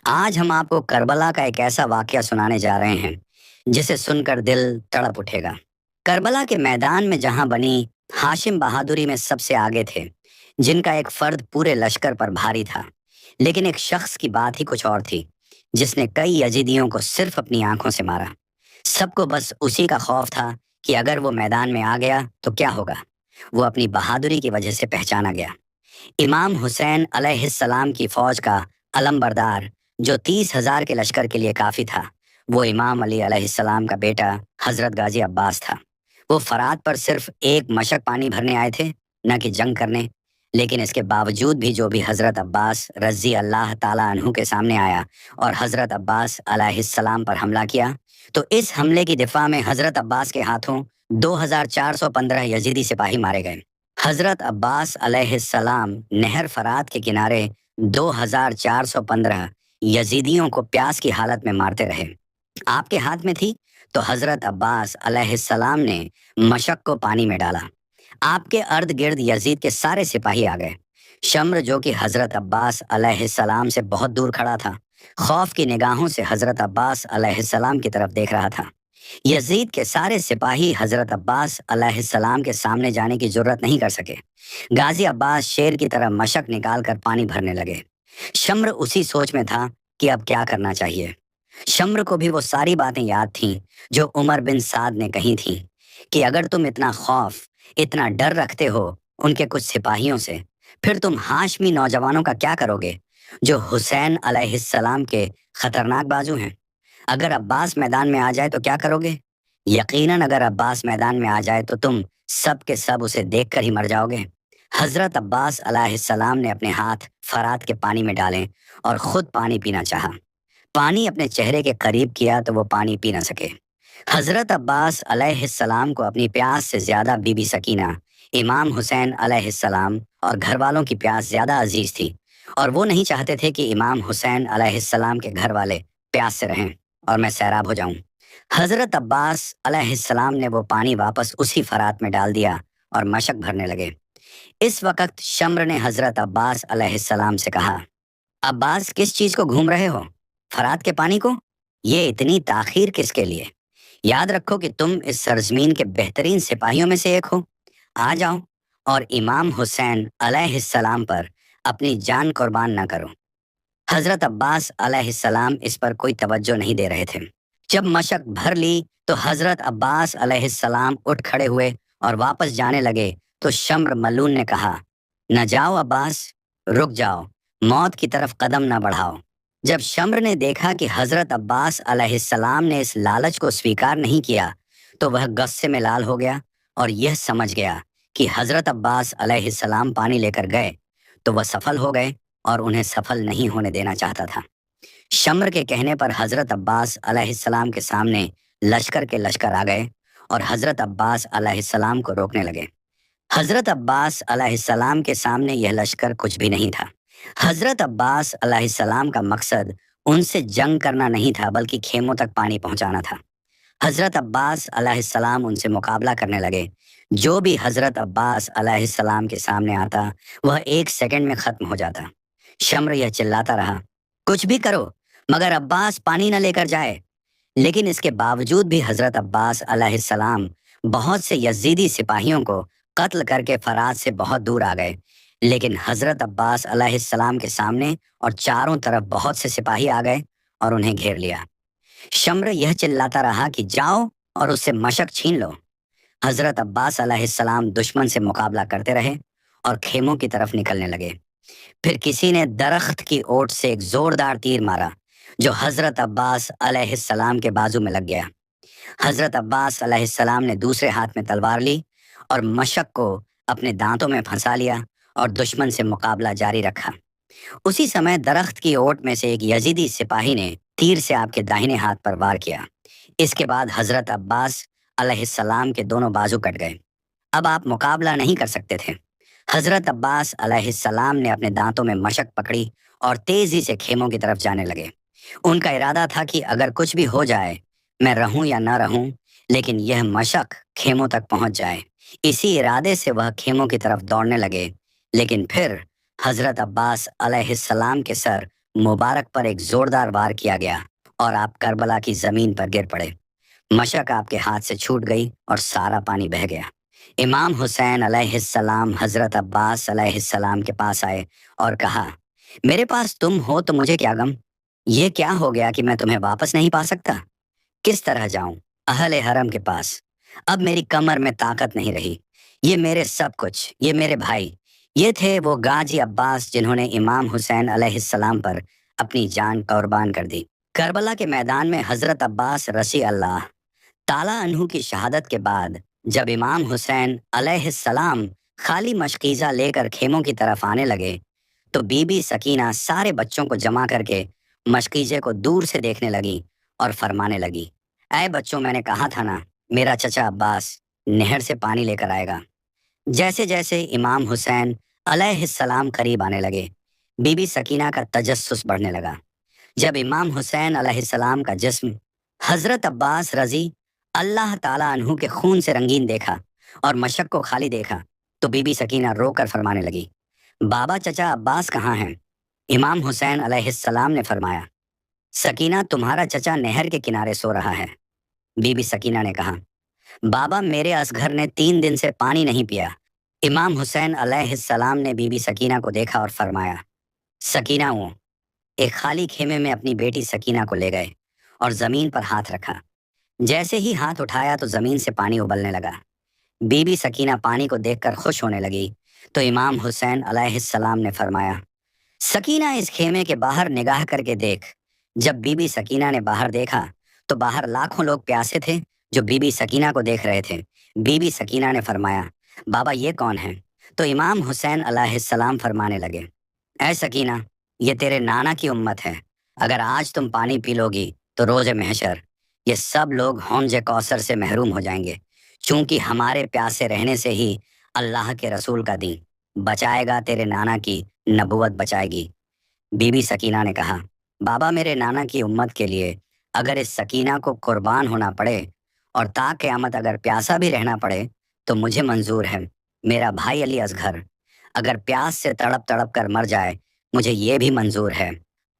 آج ہم آپ کو کربلا کا ایک ایسا واقعہ سنانے جا رہے ہیں جسے سن کر دل تڑپ اٹھے گا۔ کربلا کے میدان میں جہاں بنی ہاشم بہادری میں سب سے آگے تھے، جن کا ایک فرد پورے لشکر پر بھاری تھا، لیکن ایک شخص کی بات ہی کچھ اور تھی، جس نے کئی یزیدیوں کو صرف اپنی آنکھوں سے مارا۔ سب کو بس اسی کا خوف تھا کہ اگر وہ میدان میں آ گیا تو کیا ہوگا۔ وہ اپنی بہادری کی وجہ سے پہچانا گیا۔ امام حسین علیہ السلام کی فوج کا علم بردار، جو 30,000 کے لشکر کے لیے کافی تھا، وہ امام علی علیہ السلام کا بیٹا حضرت غازی عباس تھا۔ وہ فرات پر صرف ایک مشک پانی بھرنے آئے تھے، نہ کہ جنگ کرنے، لیکن اس کے باوجود بھی جو بھی حضرت عباس رضی اللہ تعالیٰ عنہ کے سامنے آیا اور حضرت عباس علیہ السلام پر حملہ کیا، تو اس حملے کی دفاع میں حضرت عباس کے ہاتھوں 2,415 یزیدی سپاہی مارے گئے۔ حضرت عباس علیہ السلام نہر فرات کے کنارے 2,415 یزیدیوں کو پیاس کی حالت میں مارتے رہے۔ آپ کے ہاتھ میں تھی تو حضرت عباس علیہ السلام نے مشک کو پانی میں ڈالا۔ آپ کے ارد گرد یزید کے سارے سپاہی آ گئے۔ شمر، جو کہ حضرت عباس علیہ السلام سے بہت دور کھڑا تھا، خوف کی نگاہوں سے حضرت عباس علیہ السلام کی طرف دیکھ رہا تھا۔ یزید کے سارے سپاہی حضرت عباس علیہ السلام کے سامنے جانے کی جرت نہیں کر سکے۔ غازی عباس شیر کی طرح مشک نکال کر پانی بھرنے لگے۔ شمر اسی سوچ میں تھا کہ اب کیا کرنا چاہیے۔ شمر کو بھی وہ ساری باتیں یاد تھیں جو عمر بن سعد نے کہی تھیں کہ اگر تم اتنا خوف، اتنا ڈر رکھتے ہو ان کے کچھ سپاہیوں سے، پھر تم ہاشمی نوجوانوں کا کیا کرو گے جو حسین علیہ السلام کے خطرناک بازو ہیں؟ اگر عباس میدان میں آ جائے تو کیا کرو گے؟ یقیناً اگر عباس میدان میں آ جائے تو تم سب کے سب اسے دیکھ کر ہی مر جاؤ گے۔ حضرت عباس علیہ السلام نے اپنے ہاتھ فرات کے پانی میں ڈالے اور خود پانی پینا چاہا۔ پانی اپنے چہرے کے قریب کیا تو وہ پانی پی نہ سکے۔ حضرت عباس علیہ السلام کو اپنی پیاس سے زیادہ بی بی سکینہ، امام حسین علیہ السلام اور گھر والوں کی پیاس زیادہ عزیز تھی، اور وہ نہیں چاہتے تھے کہ امام حسین علیہ السلام کے گھر والے پیاس سے رہیں اور میں سیراب ہو جاؤں۔ حضرت عباس علیہ السلام نے وہ پانی واپس اسی فرات میں ڈال دیا اور مشک بھرنے لگے۔ اس وقت شمر نے حضرت عباس علیہ السلام سے کہا، عباس، کس چیز کو گھوم رہے ہو؟ فرات کے پانی کو؟ یہ اتنی تاخیر کس کے لیے؟ یاد رکھو کہ تم اس سرزمین کے بہترین سپاہیوں میں سے ایک ہو۔ آ جاؤ اور امام حسین علیہ السلام پر اپنی جان قربان نہ کرو۔ حضرت عباس علیہ السلام اس پر کوئی توجہ نہیں دے رہے تھے۔ جب مشک بھر لی تو حضرت عباس علیہ السلام اٹھ کھڑے ہوئے اور واپس جانے لگے تو شمر ملون نے کہا، نہ جاؤ عباس، رک جاؤ، موت کی طرف قدم نہ بڑھاؤ۔ جب شمر نے دیکھا کہ حضرت عباس علیہ السلام نے اس لالچ کو سویکار نہیں کیا تو وہ غصے میں لال ہو گیا اور یہ سمجھ گیا کہ حضرت عباس علیہ السلام پانی لے کر گئے تو وہ سفل ہو گئے اور انہیں سفل نہیں ہونے دینا چاہتا تھا۔ شمر کے کہنے پر حضرت عباس علیہ السلام کے سامنے لشکر کے لشکر آ گئے اور حضرت عباس علیہ السلام کو روکنے لگے۔ حضرت عباس علیہ السلام کے سامنے یہ لشکر کچھ بھی نہیں تھا۔ حضرت عباس علیہ السلام کا مقصد ان سے جنگ کرنا نہیں تھا، بلکہ خیموں تک پانی پہنچانا تھا۔ حضرت عباس علیہ السلام ان سے مقابلہ کرنے لگے۔ جو بھی حضرت عباس علیہ السلام کے سامنے آتا وہ 1 سیکنڈ میں ختم ہو جاتا۔ شمر یہ چلاتا رہا، کچھ بھی کرو مگر عباس پانی نہ لے کر جائے۔ لیکن اس کے باوجود بھی حضرت عباس علیہ السلام بہت سے یزیدی سپاہیوں کو قتل کر کے فرات سے بہت دور آ گئے، لیکن حضرت عباس علیہ السلام کے سامنے اور چاروں طرف بہت سے سپاہی آ گئے اور انہیں گھیر لیا۔ شمر یہ چلاتا رہا کہ جاؤ اور اس سے مشک چھین لو۔ حضرت عباس علیہ السلام دشمن سے مقابلہ کرتے رہے اور خیموں کی طرف نکلنے لگے۔ پھر کسی نے درخت کی اوٹ سے ایک زوردار تیر مارا جو حضرت عباس علیہ السلام کے بازو میں لگ گیا۔ حضرت عباس علیہ السلام نے دوسرے ہاتھ میں تلوار لی اور مشک کو اپنے دانتوں میں پھنسا لیا اور دشمن سے مقابلہ جاری رکھا۔ اسی سمے درخت کی اوٹ میں سے ایک یزیدی سپاہی نے تیر سے آپ کے داہنے ہاتھ پر وار کیا۔ اس کے بعد حضرت عباس علیہ السلام کے دونوں بازو کٹ گئے۔ اب آپ مقابلہ نہیں کر سکتے تھے۔ حضرت عباس علیہ السلام نے اپنے دانتوں میں مشک پکڑی اور تیزی سے خیموں کی طرف جانے لگے۔ ان کا ارادہ تھا کہ اگر کچھ بھی ہو جائے، میں رہوں یا نہ رہوں، لیکن یہ مشک خیموں تک پہنچ جائے۔ اسی ارادے سے وہ خیموں کی طرف دوڑنے لگے، لیکن پھر حضرت عباس علیہ السلام کے سر मुबारक पर एक जोरदार वार किया गया और आप करबला की जमीन पर गिर पड़े। मशक आपके हाथ से छूट गई और सारा पानी बह गया। इमाम हुसैन अलैहिस्सलाम हजरत अब्बास अलैहिस्सलाम के पास आए और कहा, मेरे पास तुम हो तो मुझे क्या गम? ये क्या हो गया कि मैं तुम्हें वापस नहीं पा सकता? किस तरह जाऊं अहले हरम के पास? अब मेरी कमर में ताकत नहीं रही। ये मेरे सब कुछ, ये मेरे भाई, ये थे वो गाजी अब्बास जिन्होंने इमाम हुसैन अलैहिस्सलाम पर अपनी जान कुर्बान कर दी। करबला के मैदान में हजरत अब्बास रसी अल्लाह ताला अन्हु की शहादत के बाद जब इमाम हुसैन अलैहिस्सलाम खाली मशकीज़ा लेकर खेमों की तरफ आने लगे, तो बीबी सकीना सारे बच्चों को जमा करके मशकीज़े को दूर से देखने लगी और फरमाने लगी, ऐ बच्चों, मैंने कहा था ना, मेरा चचा अब्बास नहर से पानी लेकर आएगा। जैसे जैसे इमाम हुसैन अलैहिस्सलाम करीब आने लगे, बीबी सकीना का तजस्सुस बढ़ने लगा। जब इमाम हुसैन अलैहिस्सलाम का जिस्म हजरत अब्बास रजी अल्लाह ताला अन्हु के खून से रंगीन देखा और मशक को खाली देखा, तो बीबी सकीना रोकर फरमाने लगी, बाबा चचा अब्बास कहाँ हैं? इमाम हुसैन अलैहिस्सलाम ने फरमाया, सकीना, तुम्हारा चचा नहर के किनारे सो रहा है। बीबी सकीना ने कहा, बाबा, मेरे असगर ने 3 दिन से पानी नहीं पिया। इमाम हुसैन अलैहिस्सलाम ने बीबी सकीना को देखा और फरमाया, सकीना, वो एक खाली खेमे में अपनी बेटी सकीना को ले गए और जमीन पर हाथ रखा। जैसे ही हाथ उठाया तो जमीन से पानी उबलने लगा। बीबी सकीना पानी को देखकर खुश होने लगी, तो इमाम हुसैन अलैहिस्सलाम ने फरमाया, सकीना, इस खेमे के बाहर निगाह करके देख। जब बीबी सकीना ने बाहर देखा तो बाहर लाखों लोग प्यासे थे जो बीबी सकीना को देख रहे थे। बीबी सकीना ने फरमाया, बाबा, ये कौन है? तो इमाम हुसैन अलैहिस्सलाम फरमाने लगे, ऐ सकीना, ये तेरे नाना की उम्मत है। अगर आज तुम पानी पी लोगी तो रोज़े महशर ये सब लोग हौज़े कौसर से महरूम हो जाएंगे, चूंकि हमारे प्यासे रहने से ही अल्लाह के रसूल का दीन बचाएगा, तेरे नाना की नबुवत बचाएगी। बीबी सकीना ने कहा, बाबा, मेरे नाना की उम्मत के लिए अगर इस सकीना को कुर्बान होना पड़े और ता क़यामत अगर प्यासा भी रहना पड़े तो मुझे मंजूर है। मेरा भाई अली असगर अगर प्यास से तड़प तड़प कर मर जाए, मुझे ये भी मंजूर है।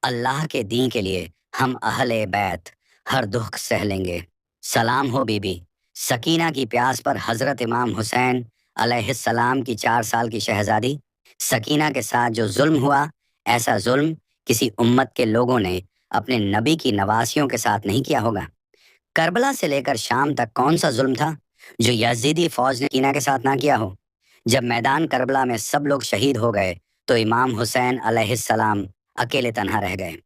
अल्लाह के दीन के लिए हम अहले बैत हर दुख सह लेंगे। सलाम हो बीबी सकीना की प्यास पर हजरत इमाम हुसैन अलैहिस्सलाम की 4 साल की शहजादी सकीना के साथ जो जुल्म हुआ, ऐसा जुल्म किसी उम्मत के लोगों ने अपने नबी की नवासियों के साथ नहीं किया होगा। करबला से लेकर शाम तक कौन सा जुल्म था जो यजीदी फौज ने सकीना के साथ ना किया हो? जब मैदान करबला में सब लोग शहीद हो गए तो इमाम हुसैन अलैहिस्सलाम अकेले तन्हा रह गए।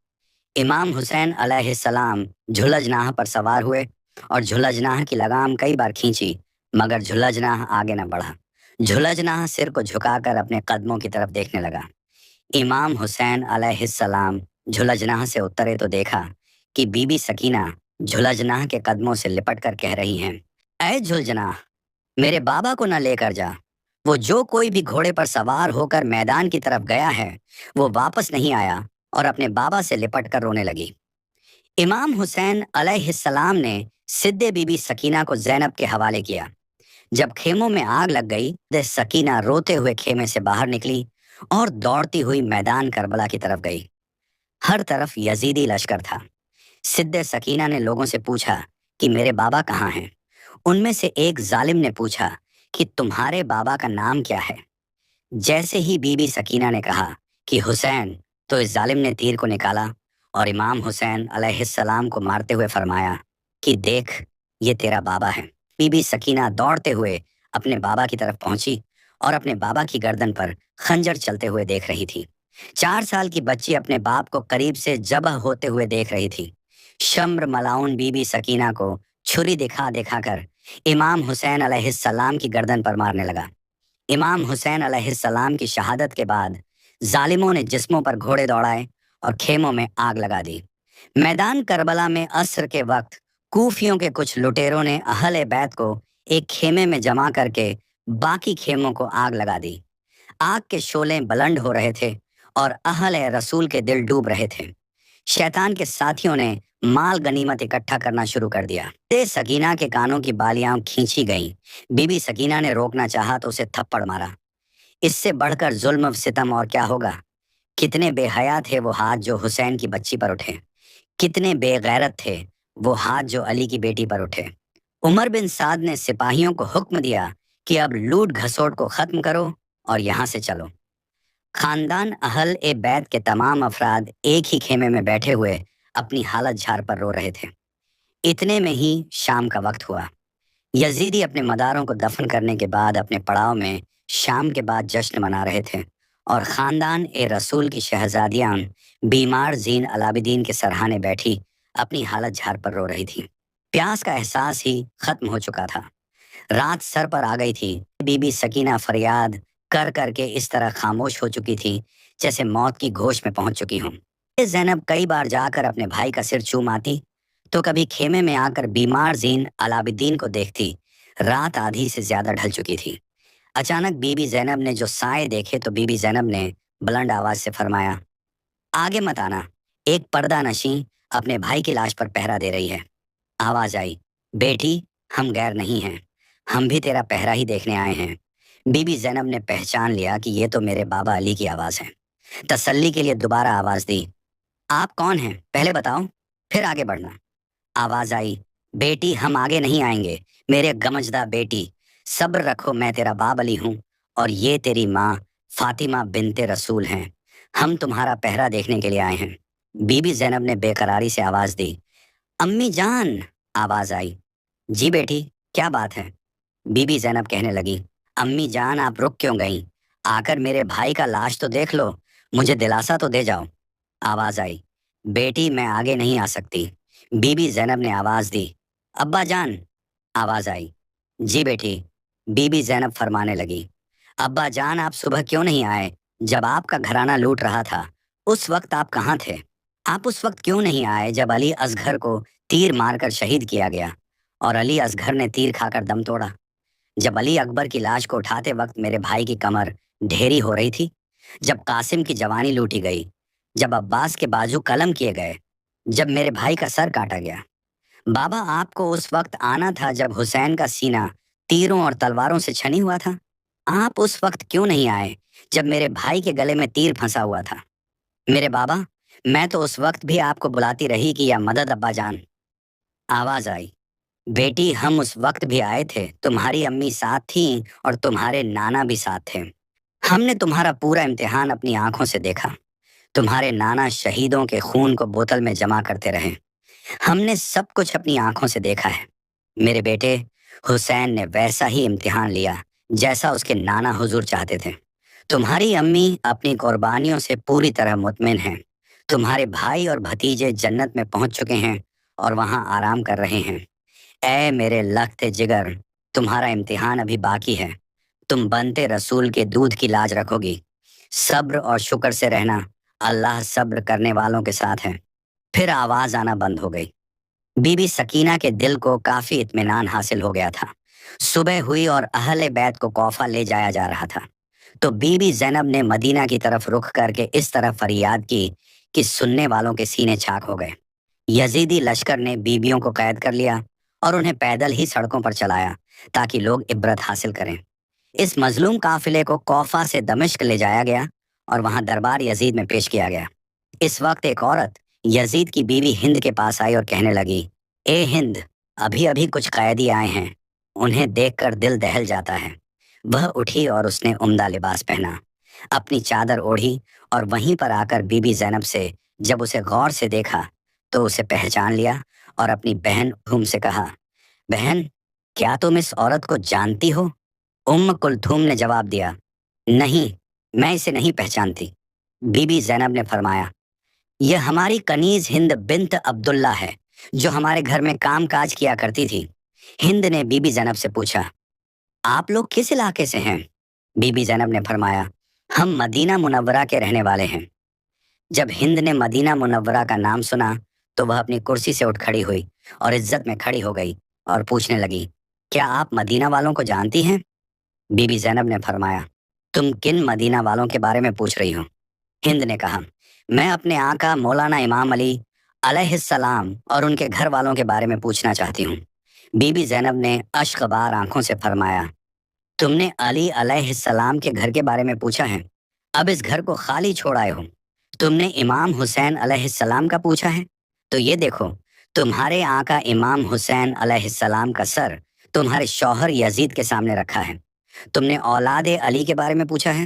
इमाम हुसैन अलैहिस्सलाम झुलजनाह पर सवार हुए और झुलजनाह की लगाम कई बार खींची, मगर झुलजनाह आगे न बढ़ा। झुलजनाह सिर को झुकाकर अपने कदमों की तरफ देखने लगा। इमाम हुसैन अलैहिस्सलाम झुलजनाह से उतरे तो देखा कि बीबी सकीना झुलजनाह के कदमों से लिपट कर कह रही हैं, ऐ झुलजनाह, मेरे बाबा को न लेकर जा। वो जो कोई भी घोड़े पर सवार होकर मैदान की तरफ गया है, वो वापस नहीं आया, और अपने बाबा से लिपट कर रोने लगी। इमाम हुसैन अलैहिस्सलाम ने सिद्दे बीबी सकीना को ज़ैनब के हवाले किया। जब खेमों में आग लग गई तो सकीना रोते हुए खेमे से बाहर निकली और दौड़ती हुई मैदान करबला की तरफ गई। हर तरफ यजीदी लश्कर था। सिद्दे सकीना ने लोगों से पूछा कि मेरे बाबा कहाँ हैं? उनमें से एक जालिम ने पूछा कि तुम्हारे बाबा का नाम क्या है? जैसे ही बीबी सकीना ने कहा कि हुसैन, तो इस जालिम ने तीर को निकाला और इमाम हुसैन अलैहिस्सलाम को मारते हुए फरमाया कि देख, ये तेरा बाबा है। बीबी सकीना दौड़ते हुए अपने बाबा की तरफ पहुंची और अपने बाबा की गर्दन पर खंजर चलते हुए देख रही थी। 4 साल की बच्ची अपने बाप को करीब से ज़बह होते हुए देख रही थी। शम्र मलाउन बीबी सकीना को छुरी दिखा दिखाकर इमाम हुसैन अलैहिस्सलाम की गर्दन पर मारने लगा। इमाम हुसैन अलैहिस्सलाम की शहादत के बाद जालिमों ने जिस्मों पर घोड़े दौड़ाए और खेमों में आग लगा दी। मैदान करबला में असर के वक्त कूफियों के कुछ लुटेरों ने अहले बैत को एक खेमे में जमा करके बाकी खेमों को आग लगा दी। आग के शोले बुलंद हो रहे थे और अहले रसूल के दिल डूब रहे थे। शैतान के साथियों ने माल गनीमत इकट्ठा करना शुरू कर दिया। सकीना के कानों की बालियां खींची गईं। बीबी सकीना ने रोकना चाहा तो उसे थप्पड़ मारा। इससे बढ़कर जुल्म सितम और क्या होगा? कितने बेहया थे वो हाथ जो हुसैन की बच्ची पर उठे, कितने बेगैरत थे वो हाथ जो अली की बेटी पर उठे। उमर बिन साद ने सिपाहियों को हुक्म दिया कि अब लूट घसोट को खत्म करो और यहाँ से चलो। खानदान अहल ए बैत के तमाम अफराद एक ही खेमे में बैठे हुए अपनी हालत झार पर रो रहे थे। इतने में ही शाम का वक्त हुआ। यजीदी अपने मदारों को दफन करने के बाद अपने पड़ाव में शाम के बाद जश्न मना रहे थे, और खानदान ए रसूल की शहजादियां बीमार जीन अलाबिदीन के सरहाने बैठी अपनी हालत झार पर रो रही थी। प्यास का एहसास ही खत्म हो चुका था। रात सर पर आ गई थी। बीबी सकीना फरियाद कर करके इस तरह खामोश हो चुकी थी जैसे मौत की घोष में पहुंच चुकी हूँ। जैनब कई बार जाकर अपने भाई का सिर चूम आती, तो कभी खेमे में आकर बीमार जीन अलाबिद्दीन को देखती। रात आधी से ज्यादा ढल चुकी थी। अचानक बीबी जैनब ने जो साए देखे तो बीबी जैनब ने बुलंद आवाज से फरमाया, आगे मत आना। एक पर्दा नशी अपने भाई की लाश पर पहरा दे रही है। आवाज आई, बेटी हम गैर नहीं हैं, हम भी तेरा पहरा ही देखने आए हैं। बीबी जैनब ने पहचान लिया कि ये तो मेरे बाबा अली की आवाज है। तसल्ली के लिए दोबारा आवाज दी, आप कौन हैं पहले बताओ, फिर आगे बढ़ना। आवाज आई, बेटी हम आगे नहीं आएंगे, मेरे गमजदा बेटी, सब्र रखो, मैं तेरा बाप अली हूँ और ये तेरी माँ फातिमा बिनते रसूल हैं। हम तुम्हारा पहरा देखने के लिए आए हैं। बीबी जैनब ने बेकरारी से आवाज दी, अम्मी जान। आवाज आई, जी बेटी क्या बात है। बीबी जैनब कहने लगी, अम्मी जान आप रुक क्यों गई, आकर मेरे भाई का लाश तो देख लो, मुझे दिलासा तो दे जाओ। आवाज आई, बेटी मैं आगे नहीं आ सकती। बीबी जैनब ने आवाज दी, अब्बा जान। आवाज आई, जी बेटी। बीबी जैनब फरमाने लगी, अब्बा जान आप सुबह क्यों नहीं आए, जब आपका घराना लूट रहा था उस वक्त आप कहाँ थे। आप उस वक्त क्यों नहीं आए जब अली असगर को तीर मारकर शहीद किया गया और अली असगर ने तीर खाकर दम तोड़ा। जब अली अकबर की लाश को उठाते वक्त मेरे भाई की कमर ढेरी हो रही थी, जब कासिम की जवानी लूटी गई, जब अब्बास के बाजू कलम किए गए, जब मेरे भाई का सर काटा गया। बाबा आपको उस वक्त आना था जब हुसैन का सीना तीरों और तलवारों से छनी हुआ था। आप उस वक्त क्यों नहीं आए जब मेरे भाई के गले में तीर फंसा हुआ था। मेरे बाबा मैं तो उस वक्त भी आपको बुलाती रही कि या मदद अब्बा जान। आवाज आई, बेटी हम उस वक्त भी आए थे, तुम्हारी अम्मी साथ थी और तुम्हारे नाना भी साथ थे। हमने तुम्हारा पूरा इम्तिहान अपनी आंखों से देखा। तुम्हारे नाना शहीदों के खून को बोतल में जमा करते रहे। हमने सब कुछ अपनी आंखों से देखा है। मेरे बेटे हुसैन ने वैसा ही इम्तिहान लिया जैसा उसके नाना हुजूर चाहते थे। तुम्हारी अम्मी अपनी कुर्बानियों से पूरी तरह मुतमिन हैं। तुम्हारे भाई और भतीजे जन्नत में पहुंच चुके हैं और वहां आराम कर रहे हैं। ऐ मेरे लख्त जिगर, तुम्हारा इम्तिहान अभी बाकी है। तुम बनते रसूल के दूध की लाज रखोगी। सब्र और शुक्र से रहना, अल्लाह सब्र करने वालों के साथ है। फिर आवाज आना बंद हो गई। बीबी सकीना के दिल को काफी इत्मीनान हासिल हो गया था। सुबह हुई और अहले बैत को कौफा ले जाया जा रहा था, तो बीबी जैनब ने मदीना की तरफ रुख करके इस तरह फरियाद की कि सुनने वालों के सीने चाक हो गए। यजीदी लश्कर ने बीबियों को कैद कर लिया और उन्हें पैदल ही सड़कों पर चलाया ताकि लोग इब्रत हासिल करें। इस मजलूम काफिले को कौफा से दमिश्क ले जाया गया और वहां दरबार यजीद में पेश किया गया। इस वक्त एक औरत यजीद की बीवी हिंद के पास आई और कहने लगी, ए हिंद, अभी अभी कुछ कैदी आए हैं, उन्हें देखकर दिल दहल जाता है। वह उठी और उसने उम्दा लिबास पहना, अपनी चादर ओढ़ी और वहीं पर आकर बीबी जैनब से जब उसे गौर से देखा तो उसे पहचान लिया और अपनी बहन उम से कहा, बहन क्या तुम इस औरत को जानती हो। उम्म कुलथूम ने जवाब दिया, नहीं मैं इसे नहीं पहचानती। बीबी जैनब ने फरमाया, यह हमारी कनीज हिंद बिन्त अब्दुल्ला है जो हमारे घर में काम काज किया करती थी। हिंद ने बीबी जैनब से पूछा, आप लोग किस इलाके से हैं। बीबी जैनब ने फरमाया, हम मदीना मुनव्वरा के रहने वाले हैं। जब हिंद ने मदीना मुनव्वरा का नाम सुना तो वह अपनी कुर्सी से उठ खड़ी हुई और इज्जत में खड़ी हो गई और पूछने लगी, क्या आप मदीना वालों को जानती हैं। बीबी जैनब ने फरमाया, तुम किन मदीना वालों के बारे में पूछ रही हो। हिंद ने कहा, मैं अपने आका मौलाना इमाम अली अलैहिस्सलाम और उनके घर वालों के बारे में पूछना चाहती हूँ। बीबी जैनब ने अश्कबार आंखों से फरमाया, तुमने अली अलैहिस्सलाम के घर के बारे में पूछा है, अब इस घर को खाली छोड़ आए हो। تم نے امام حسین علیہ السلام کا پوچھا ہے؟ تو یہ دیکھو، تمہارے آقا امام حسین علیہ السلام کا سر تمہارے شوہر یزید کے سامنے رکھا ہے۔ تم نے اولاد علی کے بارے میں پوچھا ہے؟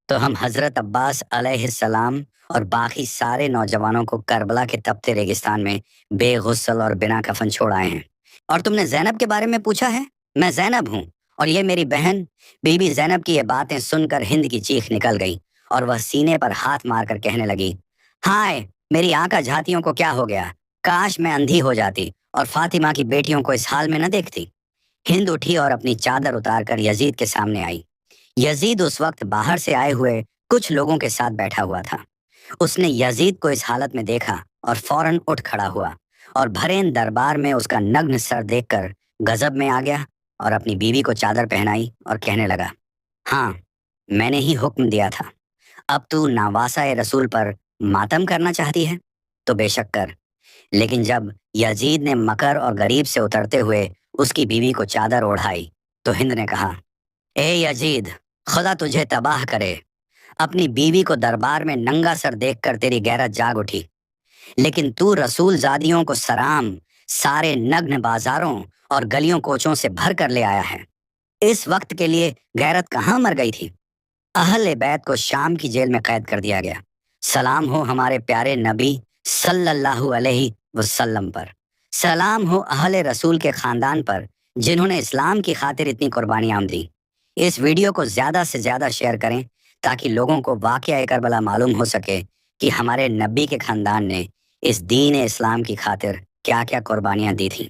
تو ہم حضرت عباس علیہ السلام اور باقی سارے نوجوانوں کو کربلا کے تپتے ریگستان میں بے غسل اور بنا کفن چھوڑ آئے ہیں۔ اور تم نے زینب کے بارے میں پوچھا ہے؟ میں زینب ہوں، اور یہ میری بہن بی بی زینب کی یہ باتیں سن کر ہند کی چیخ نکل گئی، اور وہ سینے پر ہاتھ مار کر کہنے لگی، ہائے میری آنکھ جھاتیوں کو کیا ہو گیا، کاش میں اندھی ہو جاتی اور فاطمہ کی بیٹیوں کو اس حال میں نہ دیکھتی۔ ہند اٹھی اور اپنی چادر اتار کر یزید کے سامنے آئی۔ یزید اس وقت باہر سے آئے ہوئے کچھ لوگوں کے ساتھ بیٹھا ہوا تھا۔ اس نے یزید کو اس حالت میں دیکھا اور فوراً اٹھ کھڑا ہوا، اور بھرین دربار میں اس کا نگن سر دیکھ کر غضب میں آ گیا اور اپنی بیوی کو چادر پہنائی اور کہنے لگا، ہاں میں نے ہی حکم دیا تھا، اب تو نواسہ رسول پر ماتم کرنا چاہتی ہے تو بے شک کر۔ لیکن جب یزید نے مکر اور غریب سے اترتے ہوئے اس کی بیوی کو چادر اوڑھائی تو ہند نے کہا، اے یزید، خدا تجھے تباہ کرے، اپنی بیوی کو دربار میں ننگا سر دیکھ کر تیری غیرت جاگ اٹھی، لیکن تو رسول زادیوں کو سرام سارے نگن بازاروں اور گلیوں کوچوں سے بھر کر لے آیا ہے۔ اس وقت کے لیے غیرت کہاں مر گئی تھی؟ اہل بیت کو شام کی جیل میں قید کر دیا گیا۔ سلام ہو ہمارے پیارے نبی صلی اللہ علیہ وسلم پر، سلام ہو اہل رسول کے خاندان پر جنہوں نے اسلام کی خاطر اتنی قربانیاں دی۔ اس ویڈیو کو زیادہ سے زیادہ شیئر کریں تاکہ لوگوں کو واقعہ کربلا معلوم ہو سکے کہ ہمارے نبی کے خاندان نے اس دین اسلام کی خاطر کیا کیا قربانیاں دی تھیں۔